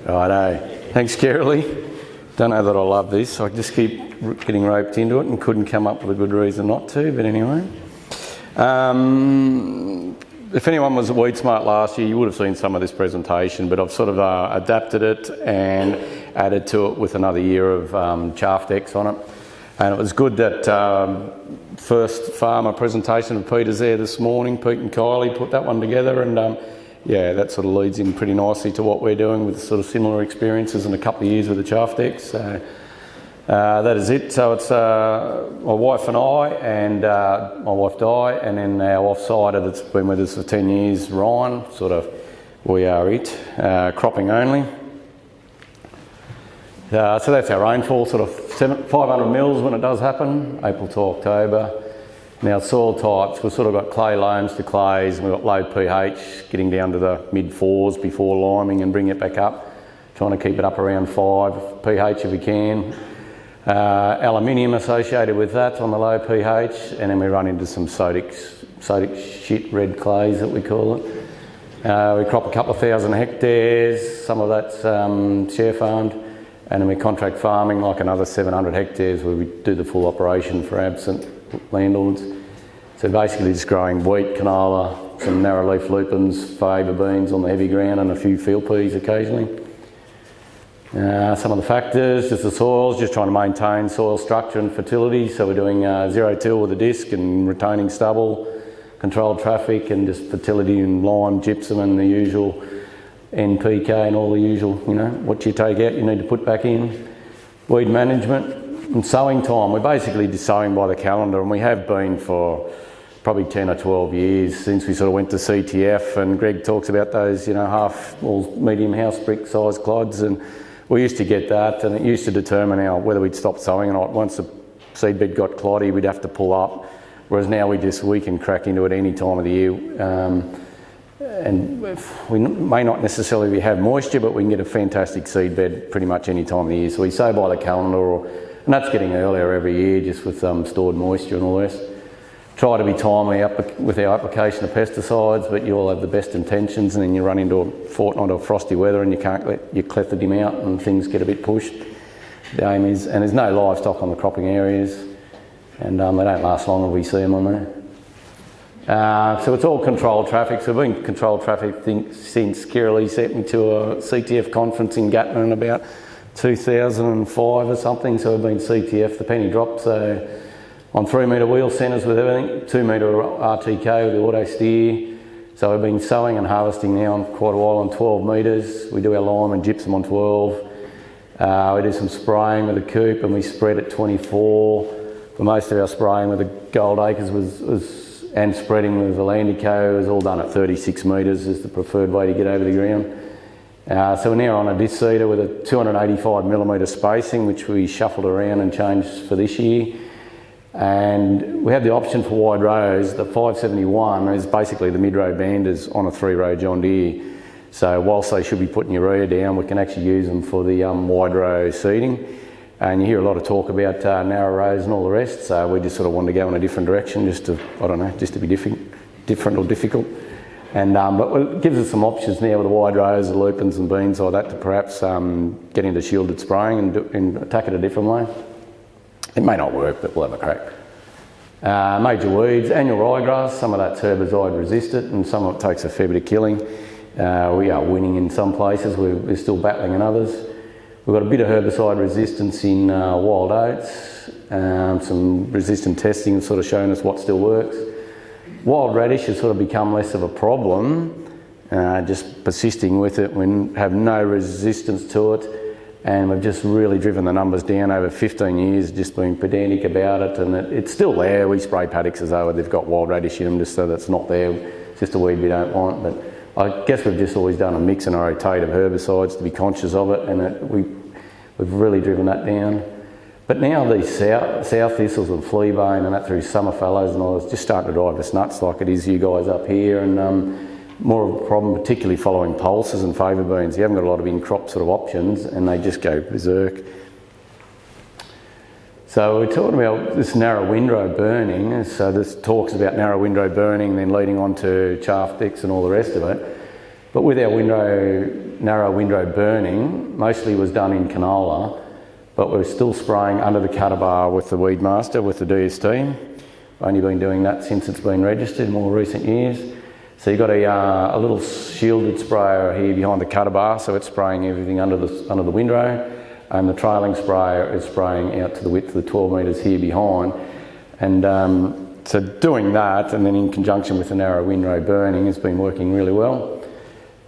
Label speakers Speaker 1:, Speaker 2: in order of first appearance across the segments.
Speaker 1: Righto. Thanks, Kerry. Don't know that I love this. I just keep getting roped into it and couldn't come up with a good reason not to, but anyway. If anyone was at Weed Smart last year, you would have seen some of this presentation, but I've sort of adapted it and added to it with another year of chaff decks on it. And it was good that first farmer presentation of Peter's there this morning. Pete and Kylie put that one together, and yeah, that sort of leads in pretty nicely to what we're doing with sort of similar experiences in a couple of years with the chaff decks. So that is it. So it's my wife and I, and my wife Di, and then our off-sider that's been with us for 10 years, Ryan. Sort of, we are it. Cropping only. So that's our rainfall, sort of 500 mils when it does happen, April to October. Now soil types, we've sort of got clay loams to clays, and we've got low pH, getting down to the mid-4s before liming and bringing it back up. Trying to keep it up around 5 pH if we can. Aluminium associated with that on the low pH, and then we run into some sodic shit red clays that we call it. We crop a couple of thousand hectares, some of that's share farmed. And then we contract farming like another 700 hectares where we do the full operation for absent landlords. So basically just growing wheat, canola, some narrow leaf lupins, favour beans on the heavy ground, and a few field peas occasionally. Some of the factors, just the soils, just trying to maintain soil structure and fertility. So we're doing zero till with a disc and retaining stubble, controlled traffic, and just fertility and lime, gypsum and the usual NPK and all the usual, what you take out you need to put back in. Weed management and sowing time. We're basically just sowing by the calendar, and we have been for probably 10 or 12 years since we sort of went to CTF, and Greg talks about those, half or medium house brick size clods, and we used to get that, and it used to determine whether we'd stop sowing or not. Once the seedbed got cloddy, we'd have to pull up, whereas now we can crack into it any time of the year. And we may not necessarily have moisture, but we can get a fantastic seed bed pretty much any time of the year. So we sow by the calendar, and that's getting earlier every year just with stored moisture and all the rest. Try to be timely with our application of pesticides, but you all have the best intentions, and then you run into a fortnight of frosty weather and you can't let your clethodim out and things get a bit pushed. The aim is, and there's no livestock on the cropping areas, and they don't last long if we see them on there. So it's all controlled traffic. So we've been controlled traffic since Kirrily sent me to a CTF conference in Gatton in about 2005 or something. So we've been CTF, the penny drop. So on 3 metre wheel centres with everything, 2 metre RTK with the auto steer. So we've been sowing and harvesting now on quite a while on 12 metres. We do our lime and gypsum on 12. We do some spraying with the coupe, and we spread at 24. For most of our spraying with the Gold Acres and spreading with the Landico is all done at 36 metres is the preferred way to get over the ground. So we're now on a disc seeder with a 285mm spacing, which we shuffled around and changed for this year. And we have the option for wide rows. The 571 is basically the mid-row banders on a 3-row John Deere. So whilst they should be putting urea down, we can actually use them for the wide row seeding. And you hear a lot of talk about narrow rows and all the rest, so we just sort of wanted to go in a different direction, just to be different or difficult. And but it gives us some options now with the wide rows, the lupins and beans like that, to perhaps get into shielded spraying and attack it a different way. It may not work, but we'll have a crack. Major weeds, annual ryegrass, some of that's herbicide resistant, and some of it takes a fair bit of killing. We are winning in some places, we're still battling in others. We've got a bit of herbicide resistance in wild oats, some resistant testing has sort of shown us what still works. Wild radish has sort of become less of a problem, just persisting with it. We have no resistance to it, and we've just really driven the numbers down over 15 years, just being pedantic about it, and it's still there. We spray paddocks as though they've got wild radish in them, just so that's not there. It's just a weed we don't want, but I guess we've just always done a mix and a rotate of herbicides to be conscious of it, and we've really driven that down. But now these south thistles and fleabane and that through summer fallows and all, it's just starting to drive us nuts like it is you guys up here, and more of a problem particularly following pulses and favour beans. You haven't got a lot of in-crop sort of options, and they just go berserk. So we're talking about this narrow windrow burning. So this talks about narrow windrow burning, then leading on to chaff decks and all the rest of it. But with our narrow windrow burning, mostly was done in canola, but we're still spraying under the cutter bar with the Weed Master, with the DST. Only been doing that since it's been registered in more recent years. So you've got a little shielded sprayer here behind the cutter bar, so it's spraying everything under the windrow, and the trailing sprayer is spraying out to the width of the 12 metres here behind. And so doing that, and then in conjunction with the narrow windrow burning, has been working really well.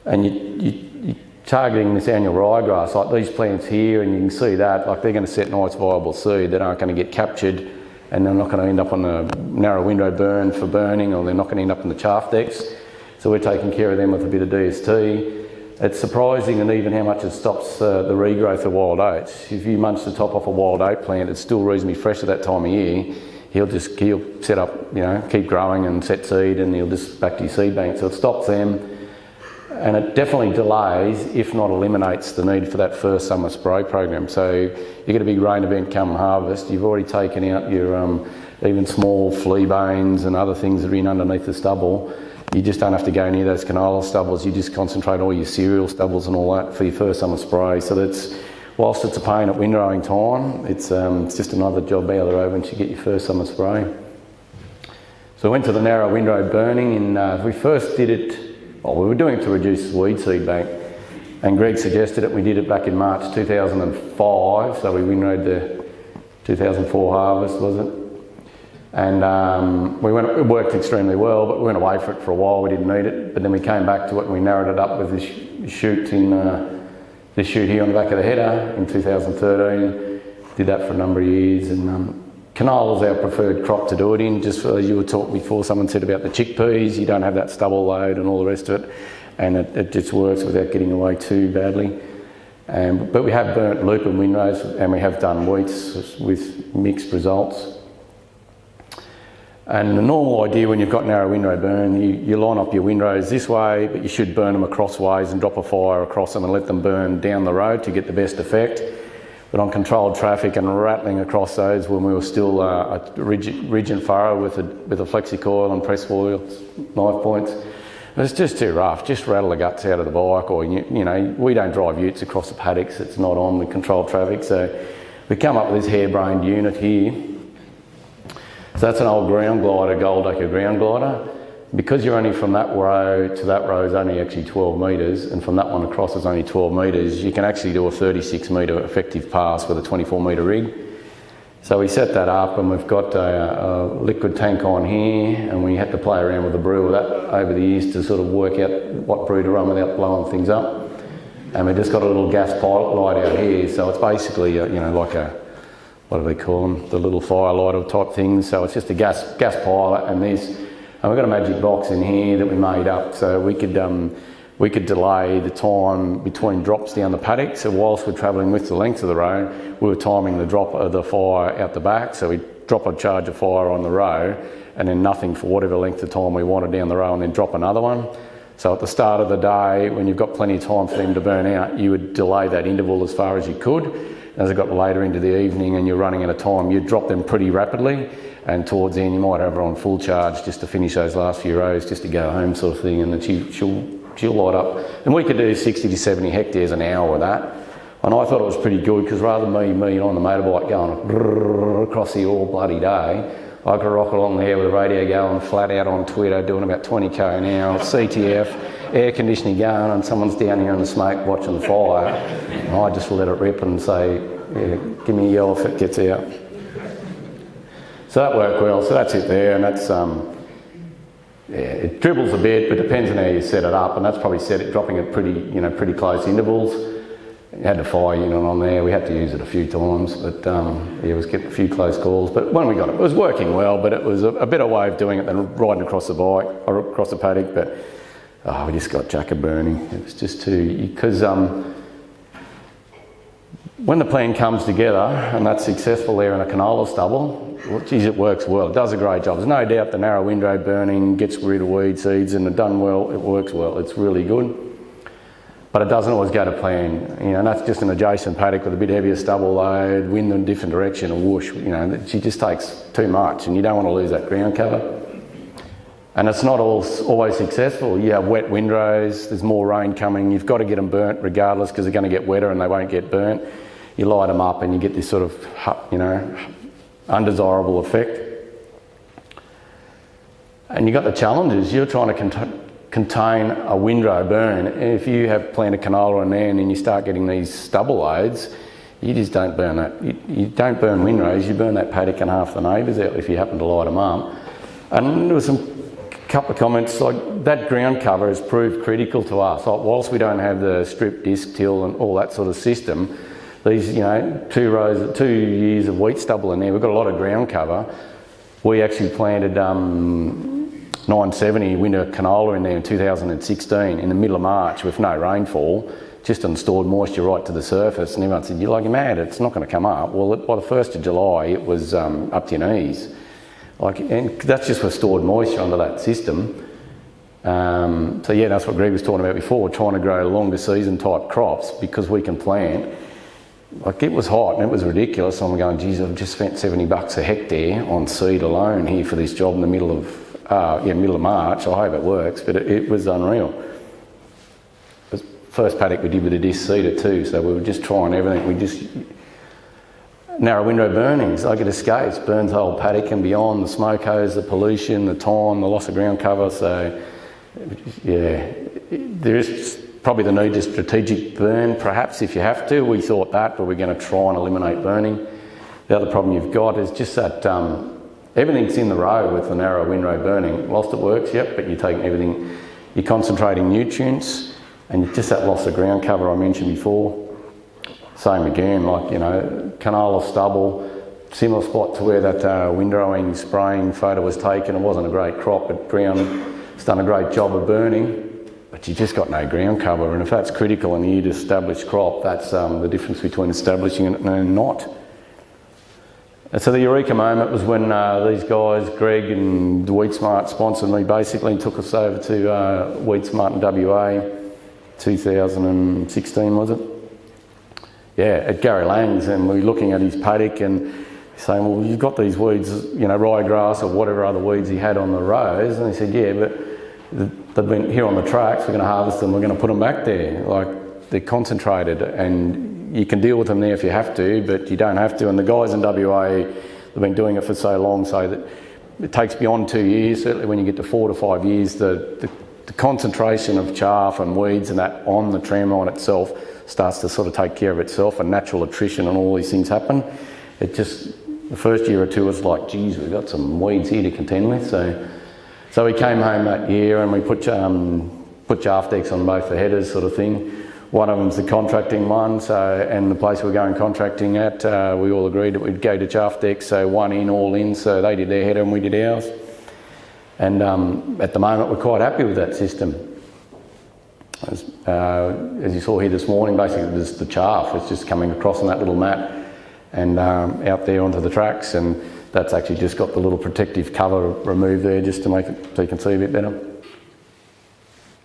Speaker 1: And you're targeting this annual ryegrass, like these plants here, and you can see that, like they're going to set nice viable seed that aren't going to get captured, and they're not going to end up on the narrow windrow burn for burning, or they're not going to end up in the chaff decks. So we're taking care of them with a bit of DST. It's surprising, and even how much it stops the regrowth of wild oats. If you munch the top off a wild oat plant, it's still reasonably fresh at that time of year. He'll set up, keep growing and set seed, and he'll just back to your seed bank. So it stops them. And it definitely delays, if not eliminates, the need for that first summer spray program. So you get a big rain event come harvest, you've already taken out your even small flea bones and other things that are in underneath the stubble. You just don't have to go near those canola stubbles, you just concentrate all your cereal stubbles and all that for your first summer spray. So that's, whilst it's a pain at windrowing time, it's just another job out of the road once you get your first summer spray. So we went to the narrow windrow burning, and we first did it, we were doing it to reduce the weed seed bank, and Greg suggested it. We did it back in March 2005, so we windrowed the 2004 harvest, was it? And it worked extremely well, but we went away for it for a while. We didn't need it, but then we came back to it and we narrowed it up with this shoot this shoot here on the back of the header in 2013. Did that for a number of years, and canola is our preferred crop to do it in. Just as you were talking before, someone said about the chickpeas, you don't have that stubble load and all the rest of it, and it just works without getting away too badly. But we have burnt lupin windrows, and we have done wheats with mixed results. And the normal idea when you've got narrow windrow burn, you line up your windrows this way, but you should burn them across ways and drop a fire across them and let them burn down the road to get the best effect. But on controlled traffic and rattling across those when we were still a rigid furrow with a flexi coil and press foil knife points, it's just too rough. Just rattle the guts out of the bike, or we don't drive utes across the paddocks. It's not on with controlled traffic, so we come up with this harebrained unit here. So that's an old ground glider, gold acre ground glider. Because you're only from that row to that row is only actually 12 metres, and from that one across is only 12 metres, you can actually do a 36 metre effective pass with a 24 metre rig. So we set that up, and we've got a liquid tank on here, and we had to play around with the brew with that over the years to sort of work out what brew to run without blowing things up. And we just got a little gas pilot light out here, so it's basically like a, what do they call them, the little fire lighter type things. So it's just a gas pilot, and we've got a magic box in here that we made up, so we could delay the time between drops down the paddock. So whilst we're travelling with the length of the road, we were timing the drop of the fire out the back. So we drop a charge of fire on the row, and then nothing for whatever length of time we wanted down the row, and then drop another one. So at the start of the day, when you've got plenty of time for them to burn out, you would delay that interval as far as you could. As it got later into the evening and you're running out of time, you'd drop them pretty rapidly, and towards the end you might have her on full charge just to finish those last few rows, just to go home sort of thing, and then she'll light up. And we could do 60 to 70 hectares an hour with that. And I thought it was pretty good, because rather than me on the motorbike going across the all bloody day, I could rock along there with the radio going flat out on Twitter, doing about 20k an hour, CTF, air conditioning going, and someone's down here in the smoke watching the fire. And I just let it rip and say, yeah, give me a yell if it gets out. So that worked well. So that's it there, and that's it dribbles a bit, but depends on how you set it up, and that's probably dropping at pretty close intervals. You had the fire unit on there. We had to use it a few times, but it was getting a few close calls. But when we got it, it was working well. But it was a better way of doing it than riding across the bike or across the paddock. But we just got jacker burning. It was just too, because when the plan comes together and that's successful there in a canola stubble, well, geez, it works well. It does a great job. There's no doubt the narrow windrow burning gets rid of weed seeds, and it done well. It works well. It's really good. But it doesn't always go to plan, and that's just an adjacent paddock with a bit heavier stubble load, wind in a different direction, and whoosh, she just takes too much, and you don't want to lose that ground cover. And it's not always successful. You have wet windrows, there's more rain coming, you've got to get them burnt regardless because they're going to get wetter and they won't get burnt. You light them up and you get this sort of, undesirable effect. And you've got the challenges. You're trying to contain a windrow burn. If you have planted canola in there and then you start getting these stubble loads, you just don't burn that. You don't burn windrows, you burn that paddock and half the neighbours out if you happen to light them up. And there was a couple of comments like that ground cover has proved critical to us. Like, whilst we don't have the strip disc till and all that sort of system, these 2 years of wheat stubble in there, we've got a lot of ground cover. We actually planted 970 winter canola in there in 2016 in the middle of March with no rainfall, just on stored moisture right to the surface, and everyone said, "You're like, you're mad, it's not going to come up." Well, by the 1st of July it was up to your knees. And that's just with stored moisture under that system. So yeah, that's what Greg was talking about before, trying to grow longer season type crops because we can plant. Like, it was hot and it was ridiculous. I'm going, geez, I've just spent $70 a hectare on seed alone here for this job in the middle of March. I hope it works, but it was unreal. It was the first paddock we did with a disc seeder too, so we were just trying everything. We just narrow window burnings, like it escapes, burns the whole paddock and beyond, the smoke hose, the pollution, the time, the loss of ground cover. So yeah, there is probably the need to strategic burn, perhaps if you have to. We thought that, but we're going to try and eliminate burning. The other problem you've got is just that everything's in the row with the narrow windrow burning. Whilst it works, yep, but you're taking everything, you're concentrating nutrients, and just that loss of ground cover I mentioned before. Same again, like, canola stubble, similar spot to where that windrowing spraying photo was taken. It wasn't a great crop, but ground's done a great job of burning. But you just got no ground cover, and if that's critical in a year to establish crop, that's the difference between establishing it and not. And so the eureka moment was when these guys, Greg and the Wheat Smart, sponsored me basically and took us over to Wheat Smart in WA, 2016 was it? Yeah, at Gary Lang's, and we were looking at his paddock and saying, well, you've got these weeds, ryegrass or whatever other weeds he had on the rows, and he said, yeah, but they've been here on the tracks, we're going to harvest them, we're going to put them back there. Like, they're concentrated and you can deal with them there if you have to, but you don't have to. And the guys in WA, they've been doing it for so long, so that it takes beyond 2 years. Certainly when you get to 4 to 5 years, the concentration of chaff and weeds and that on the tramline itself starts to sort of take care of itself, and natural attrition and all these things happen. It just, the first year or two was like, geez, we've got some weeds here to contend with. So we came home that year and we put chaff decks on both the headers, sort of thing. One of them's the contracting one, and the place we're going contracting at, we all agreed that we'd go to chaff decks, so one in, all in, so they did their header and we did ours. And at the moment we're quite happy with that system. As you saw here this morning, basically there's the chaff, it's just coming across on that little mat and out there onto the tracks, and that's actually just got the little protective cover removed there just to make it so you can see a bit better.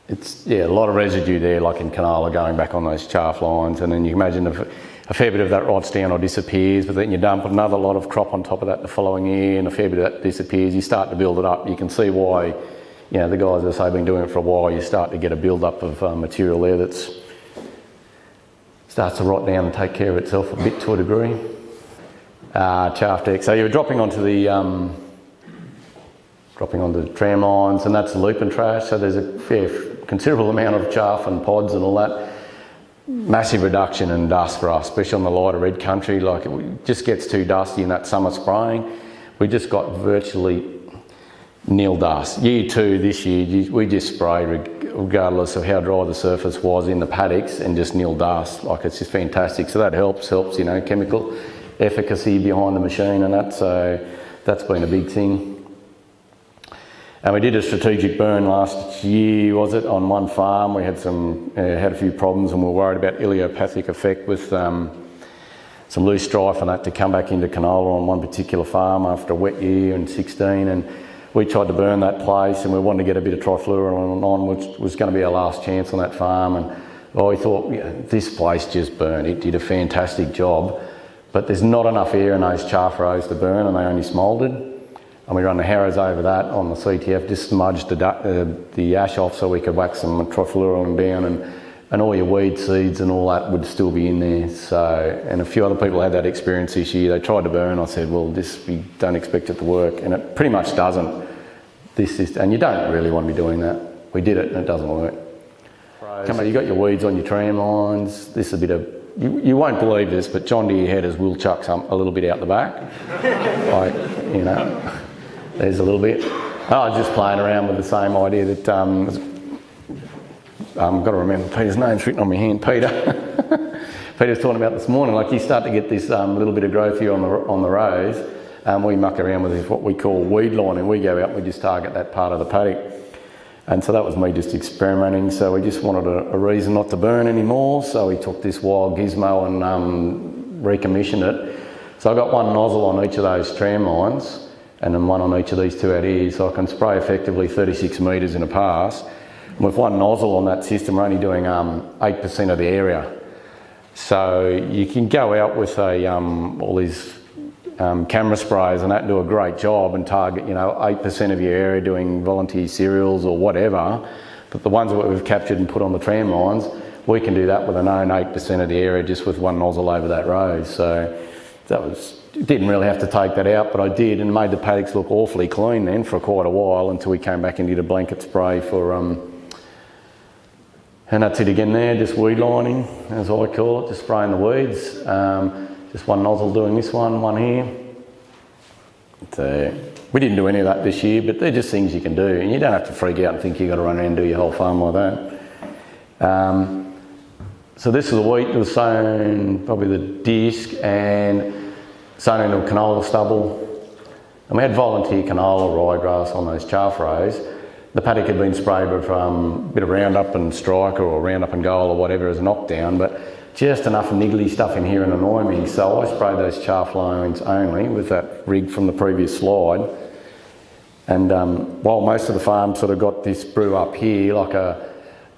Speaker 1: It's, yeah, a lot of residue there, like in canola, going back on those chaff lines, and then you can imagine a fair bit of that rots down or disappears, but then you dump another lot of crop on top of that the following year and a fair bit of that disappears. You start to build it up. You can see why, the guys that have been doing it for a while, you start to get a build-up of material there that starts to rot down and take care of itself a bit to a degree. Chaff deck. So you're dropping onto the tram lines, and that's loop and trash. So there's a considerable amount of chaff and pods and all that. Massive reduction in dust for us, especially on the lighter red country. Like, it just gets too dusty in that summer spraying. We just got virtually nil dust. Year two this year, we just sprayed regardless of how dry the surface was in the paddocks, and just nil dust. Like, it's just fantastic. So that helps, chemical efficacy behind the machine and that, so that's been a big thing. And we did a strategic burn last year, was it, on one farm. We had had a few problems, and we were worried about idiopathic effect with some loose strife and that to come back into canola on one particular farm after a wet year in 16, and we tried to burn that place, and we wanted to get a bit of trifluoride on, which was going to be our last chance on that farm. And we thought, this place just burned. It did a fantastic job, but there's not enough air in those chaff rows to burn, and they only smouldered. and we run the harrows over that on the CTF, just smudged the ash off so we could whack some trifluorine down, and all your weed seeds and all that would still be in there. So, and a few other people had that experience this year. They tried to burn. I said, well, we don't expect it to work, and it pretty much doesn't. And you don't really want to be doing that. We did it and it doesn't work. Come on, you got your weeds on your tram lines. This is a bit of, you won't believe this, but John Deere headers will chuck a little bit out the back. Like, you know, there's a little bit. I was just playing around with the same idea that, I've got to remember Peter's name's written on my hand, Peter. Peter was talking about this morning, like you start to get this little bit of growth here on the rows, we muck around with what we call weed lining. We go out and we just target that part of the paddock. And so that was me just experimenting. So we just wanted a reason not to burn anymore. So we took this wild gizmo and recommissioned it. So I got one nozzle on each of those tram lines and then one on each of these two out here. So I can spray effectively 36 metres in a pass. And with one nozzle on that system, we're only doing 8% of the area. So you can go out with all these camera sprays and that and do a great job and target, 8% of your area doing volunteer cereals or whatever. But the ones that we've captured and put on the tram lines, we can do that with a known 8% of the area just with one nozzle over that road. So didn't really have to take that out, but I did, and made the paddocks look awfully clean then for quite a while until we came back and did a blanket spray for, and that's it again there, just weed lining, as I call it, just spraying the weeds. Just one nozzle doing this one here. So we didn't do any of that this year, but they're just things you can do, and you don't have to freak out and think you've got to run around and do your whole farm like that. So this is the wheat that was sown, probably the disc, and sown into a canola stubble. And we had volunteer canola ryegrass on those chaff rows. The paddock had been sprayed with a bit of Roundup and Striker or Roundup and Goal or whatever as a knockdown, but just enough niggly stuff in here and annoy me. So I sprayed those chaff lines only with that rig from the previous slide. And while most of the farm sort of got this brew up here, like a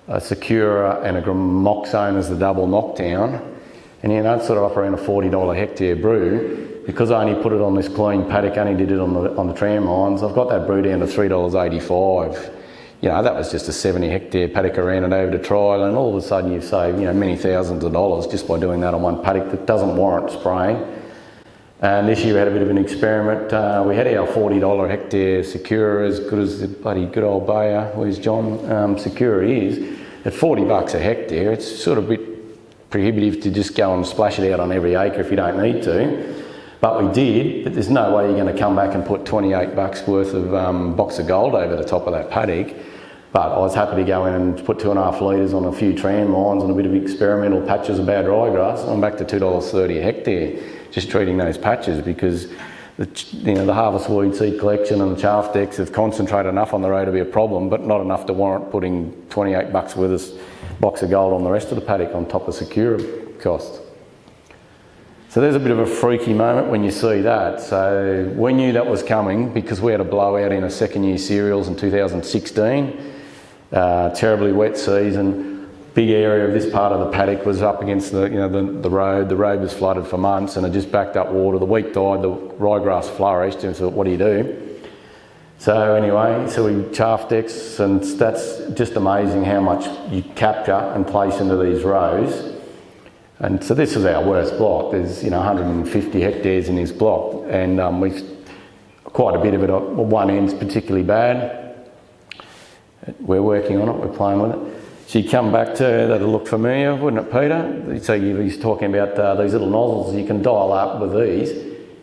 Speaker 1: Secura and a Gramoxone as the double knockdown, and it's sort of up around a $40 hectare brew, because I only put it on this clean paddock, only did it on the tram lines, I've got that brew down to $3.85. That was just a 70 hectare paddock around and over to trial, and all of a sudden you've saved, many thousands of dollars just by doing that on one paddock that doesn't warrant spraying. And this year we had a bit of an experiment. We had our $40 hectare Secura, as good as the bloody good old Bayer, where's John, Secura is, at $40 a hectare. It's sort of a bit prohibitive to just go and splash it out on every acre if you don't need to. But we did, but there's no way you're going to come back and put $28 worth of box of gold over the top of that paddock. But I was happy to go in and put 2.5 litres on a few tram lines and a bit of experimental patches of bad ryegrass. I'm back to $2.30 a hectare, just treating those patches, because the harvest weed seed collection and the chaff decks have concentrated enough on the road to be a problem, but not enough to warrant putting $28 worth of box of gold on the rest of the paddock on top of Secura cost. So there's a bit of a freaky moment when you see that. So we knew that was coming because we had a blowout in a second year cereals in 2016. Terribly wet season. Big area of this part of the paddock was up against the road. The road was flooded for months and it just backed up water. The wheat died, the ryegrass flourished, and so what do you do? So anyway, so we chaff decks, and that's just amazing how much you capture and place into these rows. And so this is our worst block. There's 150 hectares in this block, and quite a bit of it. One end's particularly bad. We're working on it. We're playing with it. So you come back to that'll look familiar, wouldn't it, Peter? So he's talking about these little nozzles. You can dial up with these.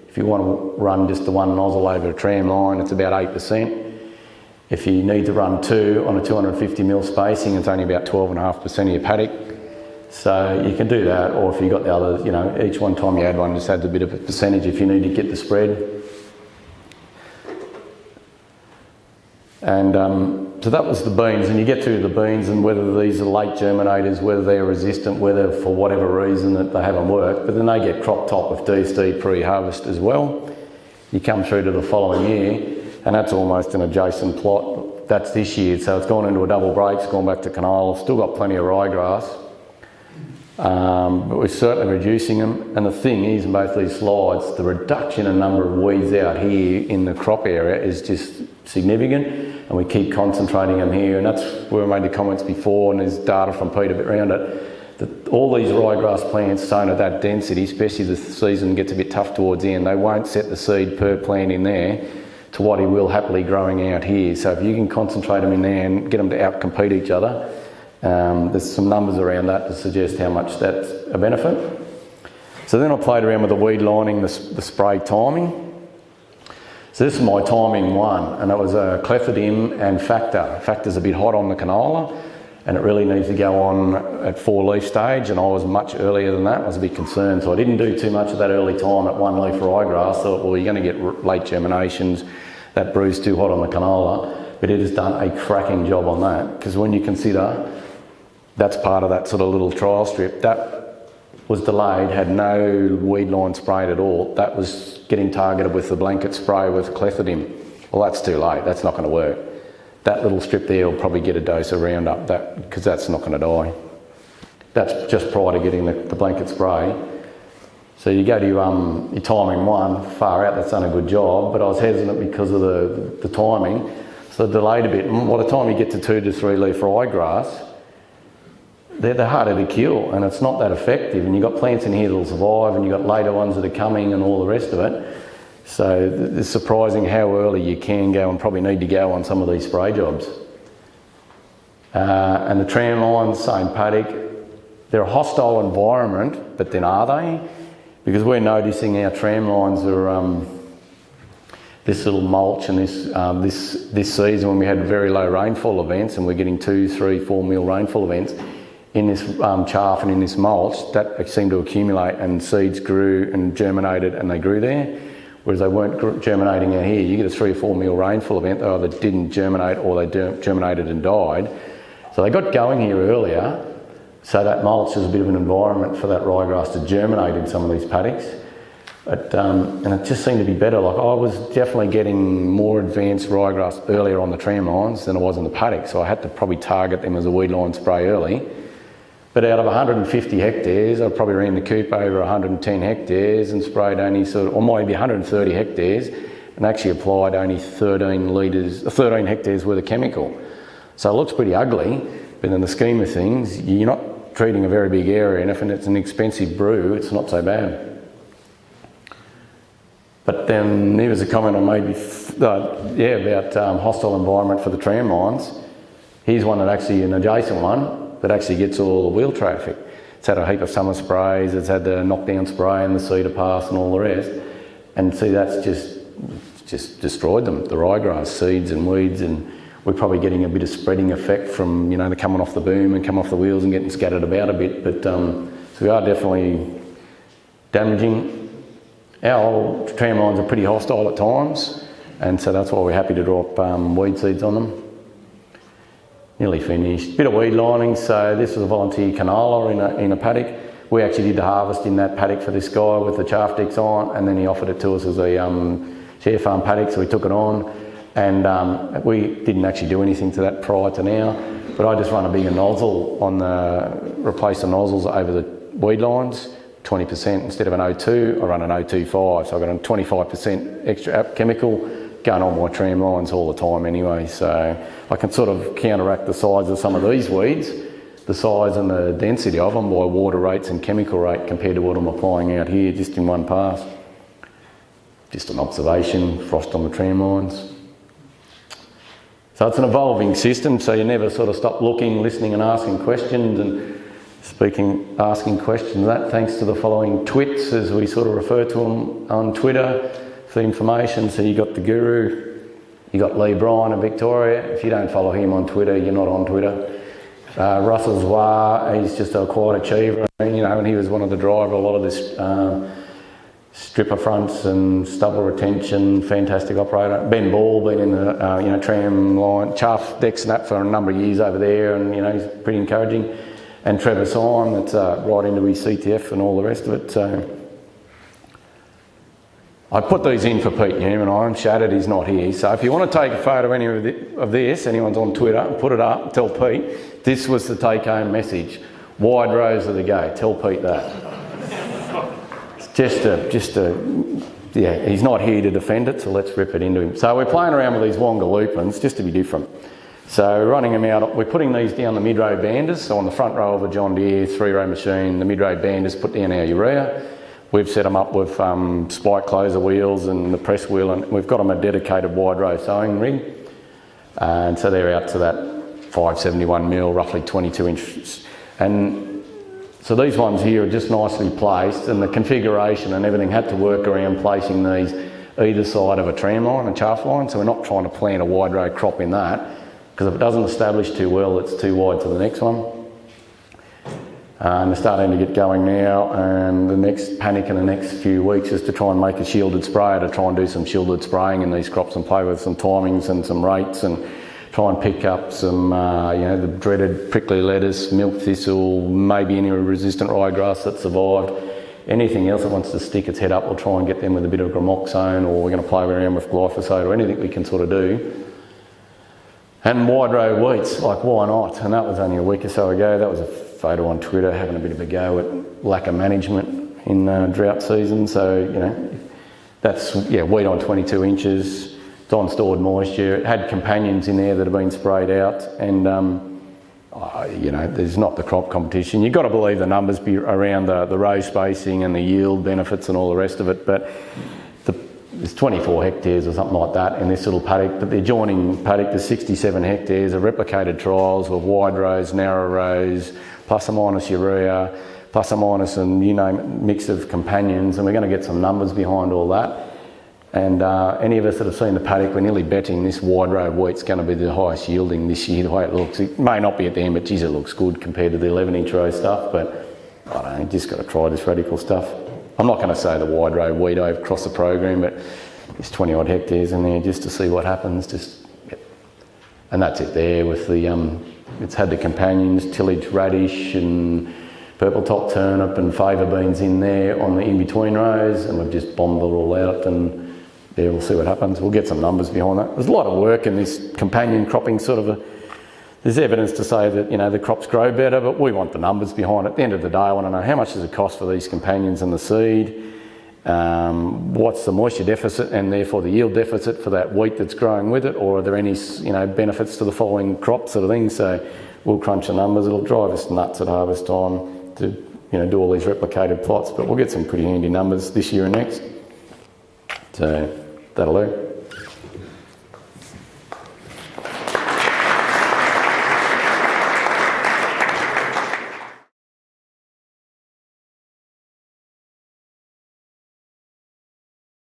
Speaker 1: If you want to run just the one nozzle over a tram line, it's about 8%. If you need to run two on a 250mm spacing, it's only about 12.5% of your paddock. So you can do that, or if you've got the others, each one time you add one, just adds a bit of a percentage if you need to get the spread. And so that was the beans, and you get through the beans and whether these are late germinators, whether they're resistant, whether for whatever reason that they haven't worked, but then they get crop top with DSD pre-harvest as well. You come through to the following year, and that's almost an adjacent plot. That's this year, so it's gone into a double break, it's gone back to canola, still got plenty of ryegrass. but we're certainly reducing them. And the thing is, in both these slides, the reduction in number of weeds out here in the crop area is just significant, and we keep concentrating them here. And that's where I made the comments before, and there's data from Peter around it, that all these ryegrass plants don't at that density, especially the season gets a bit tough towards the end, they won't set the seed per plant in there to what he will happily growing out here. So if you can concentrate them in there and get them to outcompete each other, there's some numbers around that to suggest how much that's a benefit. So then I played around with the weed lining, the spray timing. So this is my timing one, and it was a clethodim and factor. Factor's a bit hot on the canola, and it really needs to go on at 4 leaf stage, and I was much earlier than that. I was a bit concerned, so I didn't do too much of that early time at 1 leaf ryegrass. Thought, well, you're going to get late germinations, that brew's too hot on the canola, but it has done a cracking job on that, because when you consider that's part of that sort of little trial strip, that was delayed, had no weed line sprayed at all. That was getting targeted with the blanket spray with clethodim. Well, that's too late, that's not going to work. That little strip there will probably get a dose of Roundup, because that's not going to die. That's just prior to getting the blanket spray. So you go to your timing one, far out, that's done a good job, but I was hesitant because of the timing, so delayed a bit. And by the time you get to 2 to 3 leaf ryegrass, they're harder to kill, and it's not that effective. And you've got plants in here that'll survive, and you've got later ones that are coming and all the rest of it. So it's surprising how early you can go and probably need to go on some of these spray jobs. And the tram lines, same paddock. They're a hostile environment, but then are they? Because we're noticing our tram lines are this little mulch, and this season when we had very low rainfall events, and we're getting 2, 3, 4 mil rainfall events, in this chaff and in this mulch, that seemed to accumulate, and seeds grew and germinated, and they grew there. Whereas they weren't germinating out here. You get a 3 or 4 mil rainfall event, they either didn't germinate or they germinated and died. So they got going here earlier, so that mulch is a bit of an environment for that ryegrass to germinate in some of these paddocks. But, and it just seemed to be better. Like, I was definitely getting more advanced ryegrass earlier on the tram lines than I was in the paddock, so I had to probably target them as a weed line spray early. But out of 150 hectares, I probably ran the coop over 110 hectares and sprayed only or maybe 130 hectares, and actually applied only 13 hectares worth of chemical. So it looks pretty ugly, but in the scheme of things, you're not treating a very big area, and if it's an expensive brew, it's not so bad. But then there was a comment I made about hostile environment for the tram lines. Here's one that actually, an adjacent one, that actually gets all the wheel traffic. It's had a heap of summer sprays, it's had the knockdown spray and the cedar pass and all the rest. And see, that's just destroyed them, the ryegrass, seeds and weeds, and we're probably getting a bit of spreading effect from, they're coming off the boom and coming off the wheels and getting scattered about a bit. But so we are definitely damaging. Our tram lines are pretty hostile at times, and so that's why we're happy to drop weed seeds on them. Nearly finished. Bit of weed lining, so this was a volunteer canola in a paddock. We actually did the harvest in that paddock for this guy with the chaff decks on, and then he offered it to us as a share farm paddock, so we took it on. And we didn't actually do anything to that prior to now, but I just run a bigger nozzle replace the nozzles over the weed lines, 20% instead of an O2, I run an O25, so I've got a 25% extra chemical going on my tram lines all the time anyway, so I can sort of counteract the size of some of these weeds, the size and the density of them by water rates and chemical rate compared to what I'm applying out here just in one pass. Just an observation, frost on the tram lines. So it's an evolving system, so you never sort of stop looking, listening and asking questions, and asking questions. That thanks to the following twits, as we sort of refer to them on Twitter, for information. So you got the Guru, you got Lee Bryan in Victoria. If you don't follow him on Twitter, you're not on Twitter. Russell Zwar, he's just a quiet achiever, and he was one of the driver a lot of this stripper fronts and stubble retention, fantastic operator. Ben Ball, been in the tram line, chaff deck snap for a number of years over there, and he's pretty encouraging. And Trevor Syme, that's right into his CTF and all the rest of it. So I put these in for Pete Newman. I'm shattered he's not here. So if you want to take a photo of this, anyone's on Twitter, put it up, tell Pete, this was the take-home message. Wide rows are the go. Tell Pete that. It's yeah, he's not here to defend it, so let's rip it into him. So we're playing around with these Wonga lupins just to be different. So we're running them out, we're putting these down the mid-row banders. So on the front row of a John Deere 3-row machine, the mid-row banders put down our urea. We've set them up with spike closer wheels and the press wheel, and we've got them a dedicated wide row sowing rig. And so they're out to that 571mm, roughly 22 inches. And so these ones here are just nicely placed, and the configuration and everything had to work around placing these either side of a tram line, a chaff line. So we're not trying to plant a wide row crop in that, because if it doesn't establish too well, it's too wide to the next one. They're starting to get going now, and the next panic in the next few weeks is to try and make a shielded sprayer, to try and do some shielded spraying in these crops and play with some timings and some rates, and try and pick up some, the dreaded prickly lettuce, milk thistle, maybe any resistant ryegrass that survived. Anything else that wants to stick its head up, we'll try and get them with a bit of gramoxone, or we're going to play around with glyphosate, or anything we can sort of do. And wide row wheats, like why not? And that was only a week or so ago. That was a photo on Twitter having a bit of a go at lack of management in drought season. So, that's, wheat on 22 inches. It's on stored moisture. It had companions in there that have been sprayed out, and there's not the crop competition. You've got to believe the numbers be around the row spacing and the yield benefits and all the rest of it, but there's 24 hectares or something like that in this little paddock, but the adjoining paddock, there's 67 hectares of replicated trials with wide rows, narrow rows, plus or minus urea, plus or minus, and you name it, mix of companions, and we're going to get some numbers behind all that. And any of us that have seen the paddock, we're nearly betting this wide row wheat's going to be the highest yielding this year, the way it looks. It may not be at the end, but geez, it looks good compared to the 11-inch row stuff. But I don't know, you just got to try this radical stuff. I'm not going to say the wide row wheat over across the program, but there's 20 odd hectares in there just to see what happens. And that's it there with the, it's had the companions, tillage radish and purple top turnip and favour beans in there on the in-between rows, and we've just bombed it all out, and yeah, we'll see what happens. We'll get some numbers behind that. There's a lot of work in this companion cropping there's evidence to say that, the crops grow better, but we want the numbers behind it. At the end of the day, I want to know how much does it cost for these companions and the seed, what's the moisture deficit and therefore the yield deficit for that wheat that's growing with it, or are there any, benefits to the following crop sort of thing. So we'll crunch the numbers. It'll drive us nuts at harvest time to, do all these replicated plots, but we'll get some pretty handy numbers this year and next. So that'll do.